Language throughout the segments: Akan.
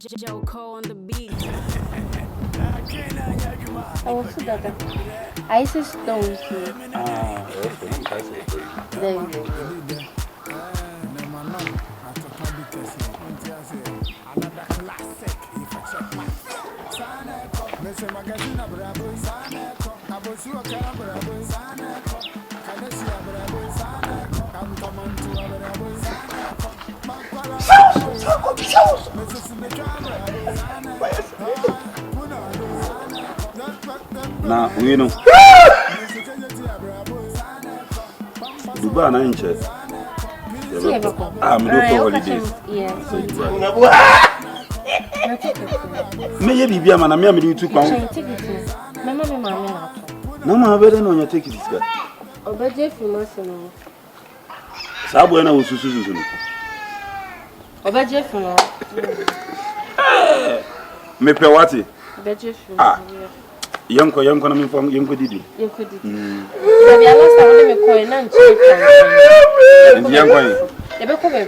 Joko on the beat. Oh, so that I see stones. There you go. Now, we know. Dubai na inche. I'm doing holidays. Yes. Me ye bibia man, me am do 2 pounds. Mama. No ma better no your take it this guy. Obaje famous no. Sabo na osusu. Obaje famous. Me pe wati. Obaje famous. Yanko na me fam yanko didi. Baby I lost am me coin na nche. Yanko yi. E be ko be.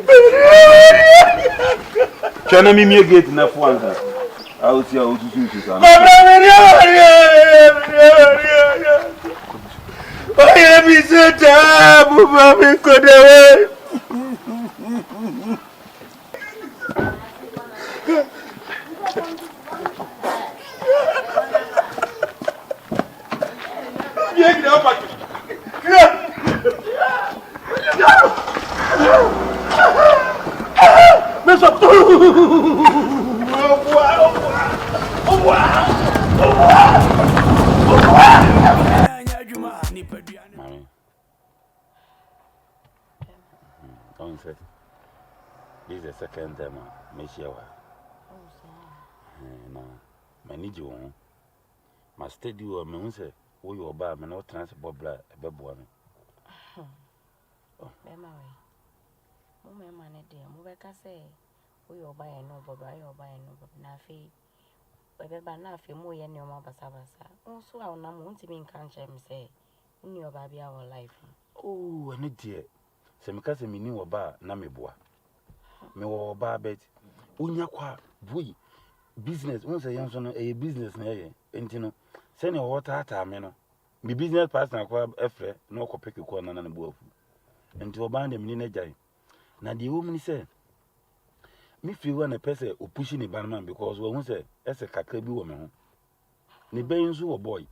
Chana mi gate na fuanza. Ausi osusu sana. Oye mi se tabu mami kodewe. This is the second time I share. No, I need you. My studio, I mean, say, we will buy me no transport black, a baby one. Oh, Berma, money, dear, move I say, we will buy no, but I will buy no, but nothing. But now, if you move any more Basabasa, also our number won't be in country, say, in your baby our life. Oh, and it dear. Some cousin me knew about Namibua. Me or bar bet. Unya qua, we business, once a young son, a business near, and you know, send your water at Ameno. Me business partner, Efre, no copy corner and a wolf. And to abandon them in a jay. Now the woman said, me feel when a person who pushing a banman because we won't say, as a cacaboo woman. Ne bains who a boy.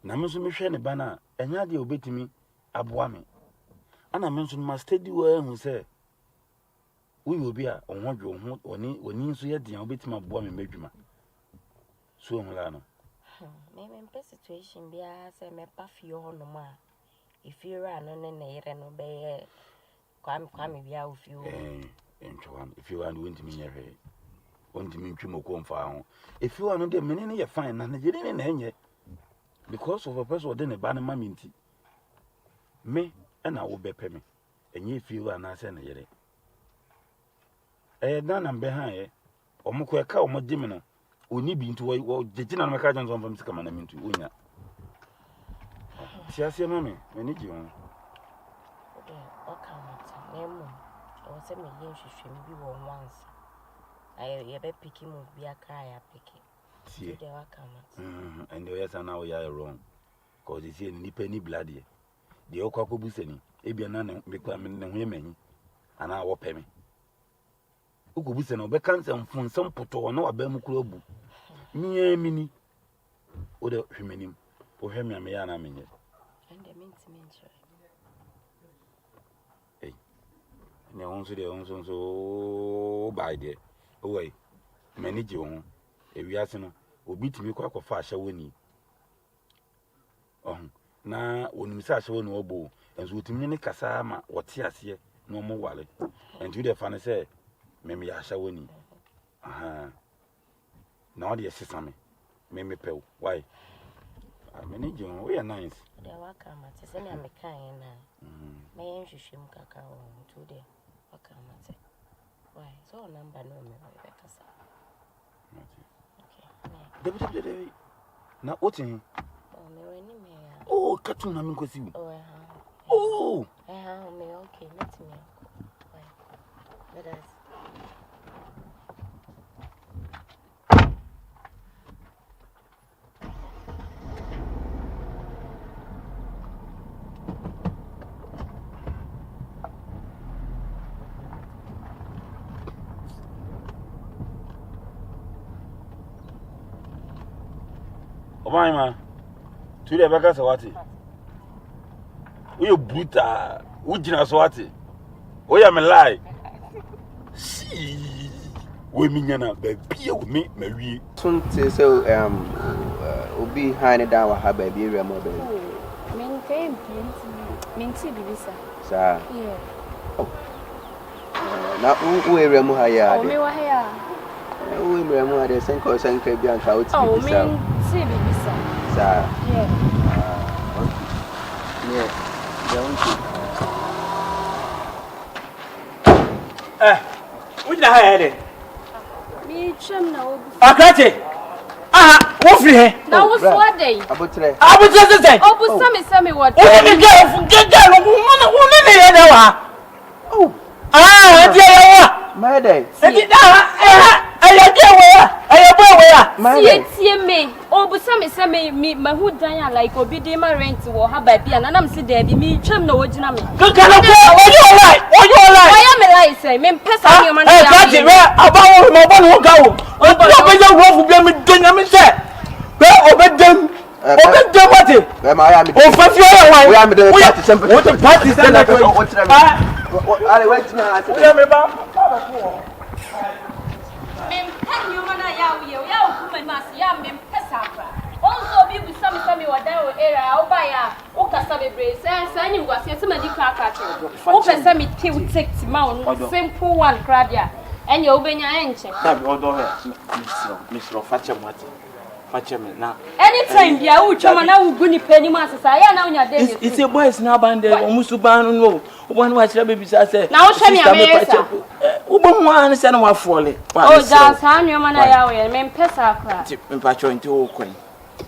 Namusu me share a banner, and yadi obey to me, Abuame. And I mentioned my steady word who say, we will be on one room or need to yet the obey my boy in Bedroom. So, Milano. Maybe in best situation be as a me puffy or no more. If you run on a nair and obey, come be out with you. If you want to win to me, want to meet you more found. If you are not the many, you're fine, and you didn't hang yet. Because of a person then a banner minty. Me and I will be pay me, and you feel an answer. Done and behind or more cow, more dimmer. We need be into the dinner mechanisms from Scaman into winner. See, I see, mammy, I need you. Or send me yin should be one once. I bet picking will be a cry, I pick it. See, they are coming. And the yes, and now we are wrong. Cause it's in the penny bloody. The old cockle busany, a be an becoming women, and I will pay me. Who could be sent over cancer from some put or no a Berma club. Me, mini. Or the humanim, or him, and me, and I mean it. And the means Hey, and also the own so by there. Away, manage your own. If we ask him, will beat me quite a fashion winning. Now, when we say so no bow, and so to many Casama, what tears here, no more wallet. And to the funny say, maybe I shall win. Now, dear sister, maybe pell. Why? I manage you, we are nice. They are welcome at the same kind now. May you should cacao today. Welcome. Why? So number no me Okay. Now what in? Oh, cartoon I'm going to see. Oh, okay, let me. Let us. Why, man? Today, Becca Sawati. We are brutal. We are Swati. We are lie. See, we mean, baby, me, Mary. Soon so Obi hine down with her baby remote. Maintain Minty Bisa. Sir. Yeah. Now we remo haya. Oh, me wa here. We remo the same cause and Caribbean crowd. Oh, Minty Bisa. Sir. Yeah. Yeah. Which the higher? Me chum now. Akate. What free here? Now what's what day? About today. I was just saying. Oh, but some what? What did you get? Get oh. Dear, My day. See me. Oh, but some me my hood dying like Bediide my rent or have baby and I'm see there be me chum no what you know. Good kind of what you like? What you like? I am a lie say me pesa your man. That's it. About my one who go. What be your wolf be me doing me say. Where obey them? Obey them what it? Where my army? Oh, for fear one. We am the party simple. What the party stand up? What are wait now? We am about. You man ya kuma masi ya me pesa kra. Also bi bu sami wada o area o ba ya o kasa bebre say nyi ngwase se madi kra ka che. O pesa me tiu take ma on simple one kra dia. Enye obenya enche. Na bi odo he. Mr. Fache Mati. Fache me na. Anytime bia u choma na u guni pani ma sesa ya na unya dey. It's a boys na band there omusu ban no. Oban wa chira baby say. Na o hwe me amesa. Oban wa an say na wa fole. Oh, just han you man ya we me pesa kra. Mpacho nti o kwen.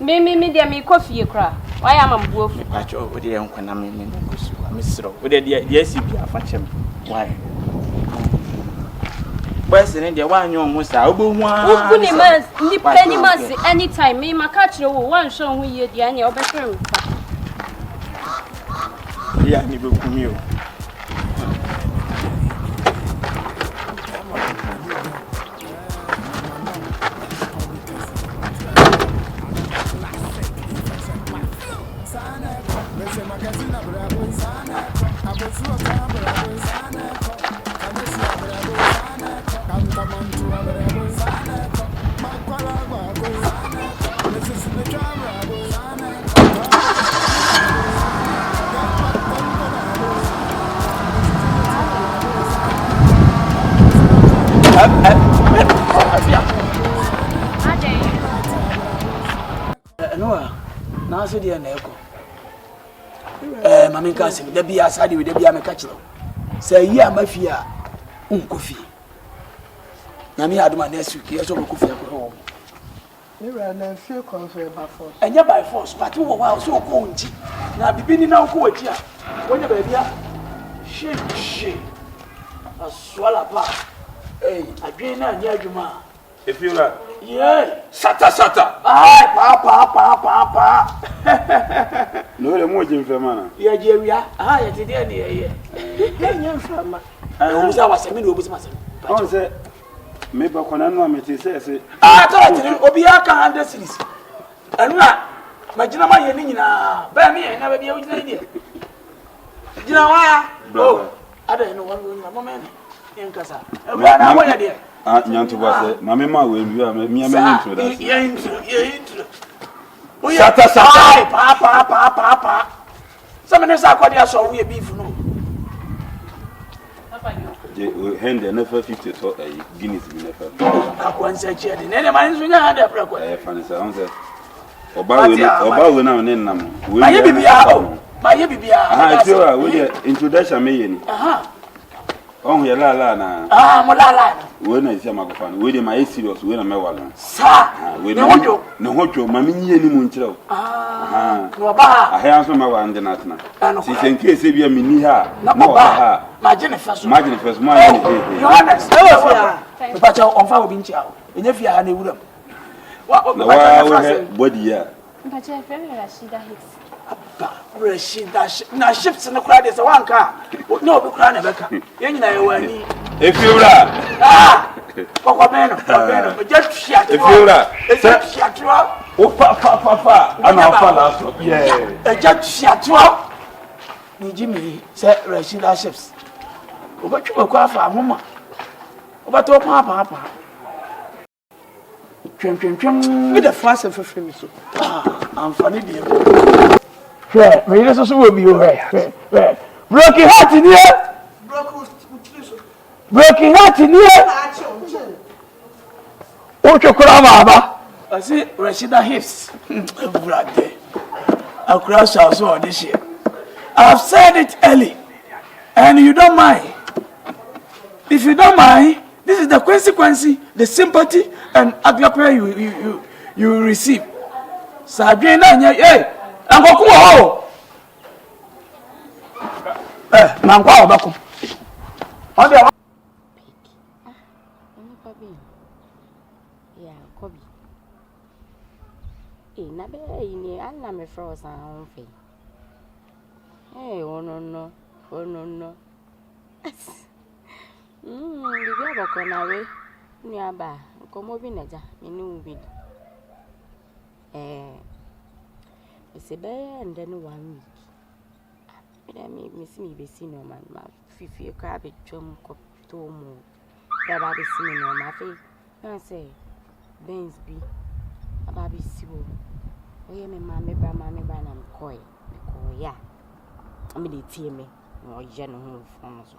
Me dia me coffee kra. Why am am buofu? Mpacho o dey nkwa na me kusu. Mesro. O dey dey CP afache me. Why? Boys in there one you musa obo hu an. Ugu ni mas ni penny mas anytime me maka kire wo wan show hu ye dia nya obetwe mfa. Ya ni be kumi o. Now so dear Neko. Mammy Cassim, there be a side with the Biama catcher. Say, yeah, my fear, coffee. Nami had my next week, yes, or coffee at home. You ran and feel confident by force. And yet by force, but you were so cold. Now, beginning now, go here. When the baby, shit, a swallow bar. Hey, I gain a near you, ma. If you like, yeah, Shatta. Aye, papa. No, the more Jim Fermana. Yeah, Jerry, I did the yeah, from I was a minute with myself. I say, maybe I can say, I thought Obiaka 100 cities. And my Jinama Yanina, Berma, and never be able to idea. You know why? Oh, I don't know one woman, moment in Casa. What idea? Yanto was Mamma will be a mere into that. Shatta, papa. Some of us are quite so we beef. No, hand and never 50 guineas in the first. I once said, any man's we had a breakfast. Funny sounds. About now and then, my baby, I will introduction me. Oh, yeah, la na. Molala. When I see my fan, with my serious, when I'm a one. Sir, we don't know what your mammy any muncho. No, bah, I have some of the Natna. Since in case if you are Minia, no, my Jennifer's first money. You understand? But on fire being chow. And if you are any wood. What body, yeah. But I very Rashida Hicks. Rashida, now ships in the crowd is a one car. No, the crown of a car. If you are, just shut. If you are, Papa. I'm not far. Yeah. Just shut up. Jimmy said, Rashida ships. What you call for a woman? What to Papa? With the first and for free. I'm funny, dear. Yeah, me also will be away. Broken heart in here. Broken heart in here. What you call Baba? I see Rashida hips. I'll crash also this year. I've said it early, and you don't mind. If you don't mind, this is the consequence, the sympathy and agape you receive. Sabrina, hey, I'm going to go. I'm going to go. Yeah, Kobe. Na be ni anna me frozen on fe. Hey, oh no. Bibi abako na we. Ni aba, nkomo bi naja, me nu bi. Ese be and then 1 week. Me see me be see no man, ma fifi kra be twom ko to mu. Da ba be see me no ma fe. Na say Benz bi aba be see wo. Oye me mama ba na mkoy. Ya. Me dey tie me. No je no ho fon so.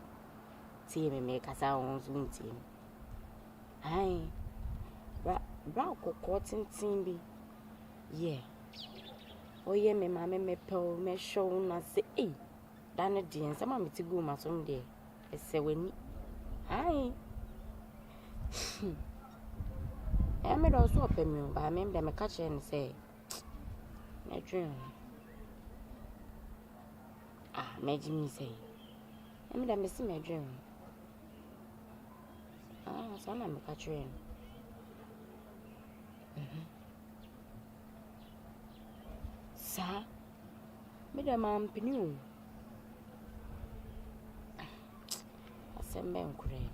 Tie me kasa won so ntie me. Ai. Bra kokko tintin bi. Yeah. Oye me mama me pel me show na say eh. Dan de ensa ma me ti gu ma so me dey. Ese wani. Ai. Me do so opemi o ba me dem ka che ne say my dream. My Jimmy say. I mean, I miss my dream. So I'm a catching. Sir, Madam, I'm Pinu. I said, man, cray.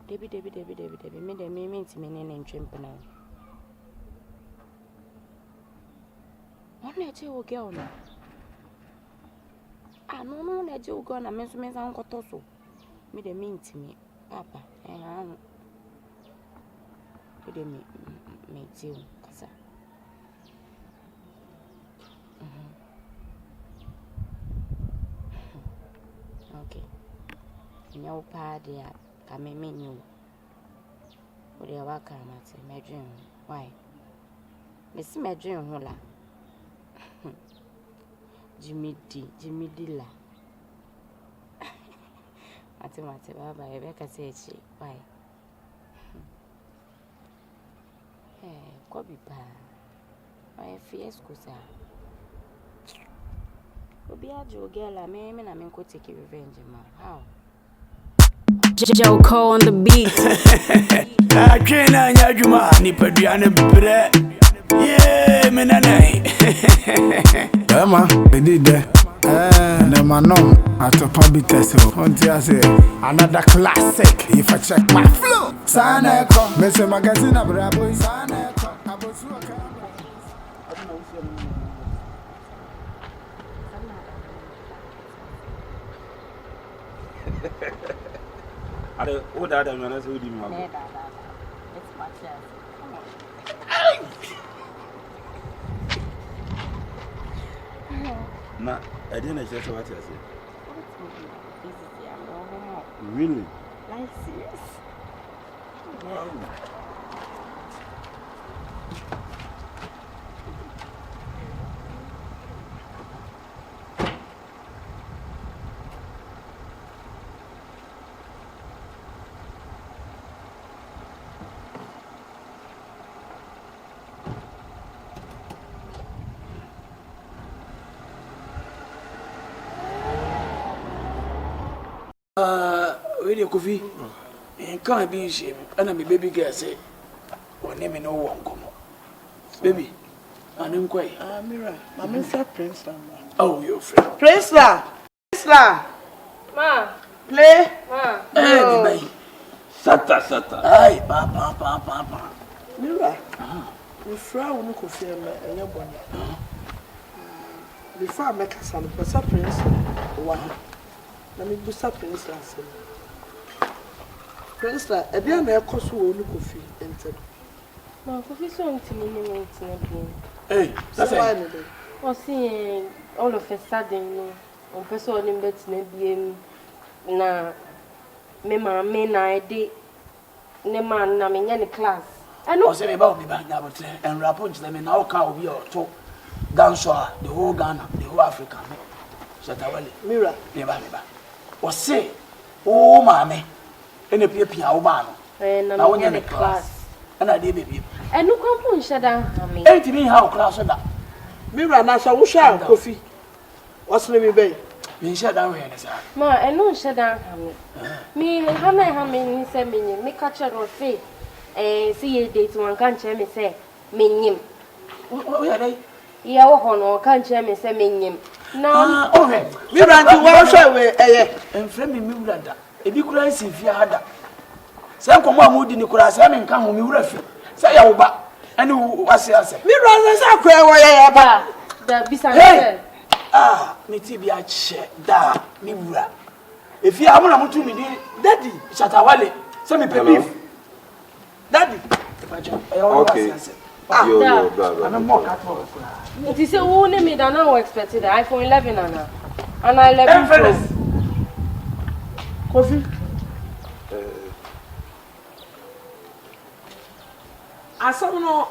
Debbie, made a mean to me and chimpana. One night you will go now. No, that you go and I meant to make Uncle Tosso. Made a mean to me, Papa, and I did me too, Cassa. Okay. No party, I may mean you. Would you welcome at my dream? Why? Miss my dream, Hola. Jimmy D. La. Mate, Baba, Rebecca said she. Why? Kobe Pa. My fiasco, sir. Obiajo girl, I mean, go take revenge, ma. How? Joko on the beat. I can't Yajuma, Nipadiana bread. Yeah, Menane. Berma, Bediide. And then my nom at a public test. Another classic. If I check my flow, Saneko, Mr. Magazine, Abrabo, Saneko, What other man has with him? Nah, I didn't just what I said. Really? Like serious? Wow. Radio Kofi, and can't be shame, and I'm a baby girl say, or name no one come. Baby, and I'm quite. Mira, my Mr. Prince. Oh, your friend. Prince La. Ma. Play. Ma. Hey, baby. Shatta. Aye, papa. Mira. We fry we no coffee and your bonnet. Before I make a son, but a prince. One. Let me do some prince last. Prince, a dear man cost who no coffee entered. No, coffee song to me, Hey, that's why. Or seeing all of a sudden, on person in bed, maybe na me ma me na ide ne ma na me nya ne class. I know. Say about me back now, but and rapport to them in our car we are to Ganshaw, the whole Ghana, the whole Africa. Shatta Wale. Mirror. Never. Or say, oh, mammy, and a peer Obano. And now we the class. And I did baby. And no complaint Shatta me. Ain't me how class on that. Mirror, now shall we share coffee? What's the name be? Me shut down here, sir. Ma, and no Shatta me. Me, how many send me catch her say. See a date one can't me say, Minim. Where are they? Yeah, no can't me say Minim. Now, okay. We ran to wash away, and friend me, Mulanda. If you could see if you had that. Some come on, mood in the class, I mean, come home, you refi. Say, Oba, and who was your say? Me runs a cry away, the beside. Me tibia che, da, me bra. If you are to me, Daddy, Shatta Wale, send me pay. Daddy. Okay. I'm more cattle. It is a woman me than I expected. iPhone 11 and I 11 coffee. I saw no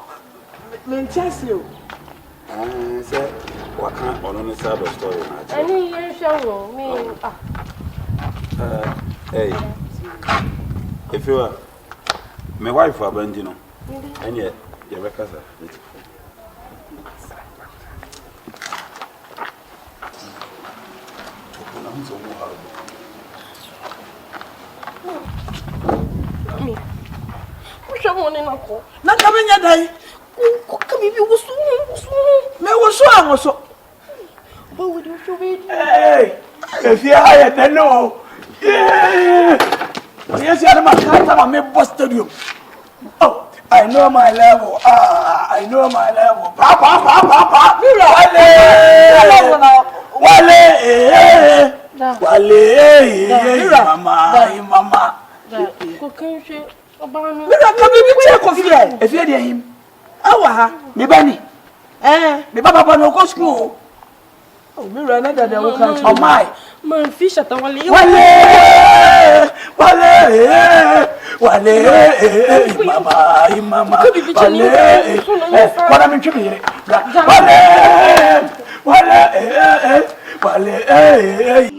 maintains you. Say, what can't on the side of story? Any year show me. Hey, if you are my wife, Abandino, and yet, you're a cousin. Not coming a day. Come if you was so. Me was so. What would you do? Hey, if you are at no. Yes, you are my time. I'm busted you. Oh, I know my level. I know my level. Papa. Wale, mama. If you hear him, me Benny. Me papa no go school. Oh, me run that they will come. Oh my. Man, fish at Wale. Mama. What I'm in trouble. Wale.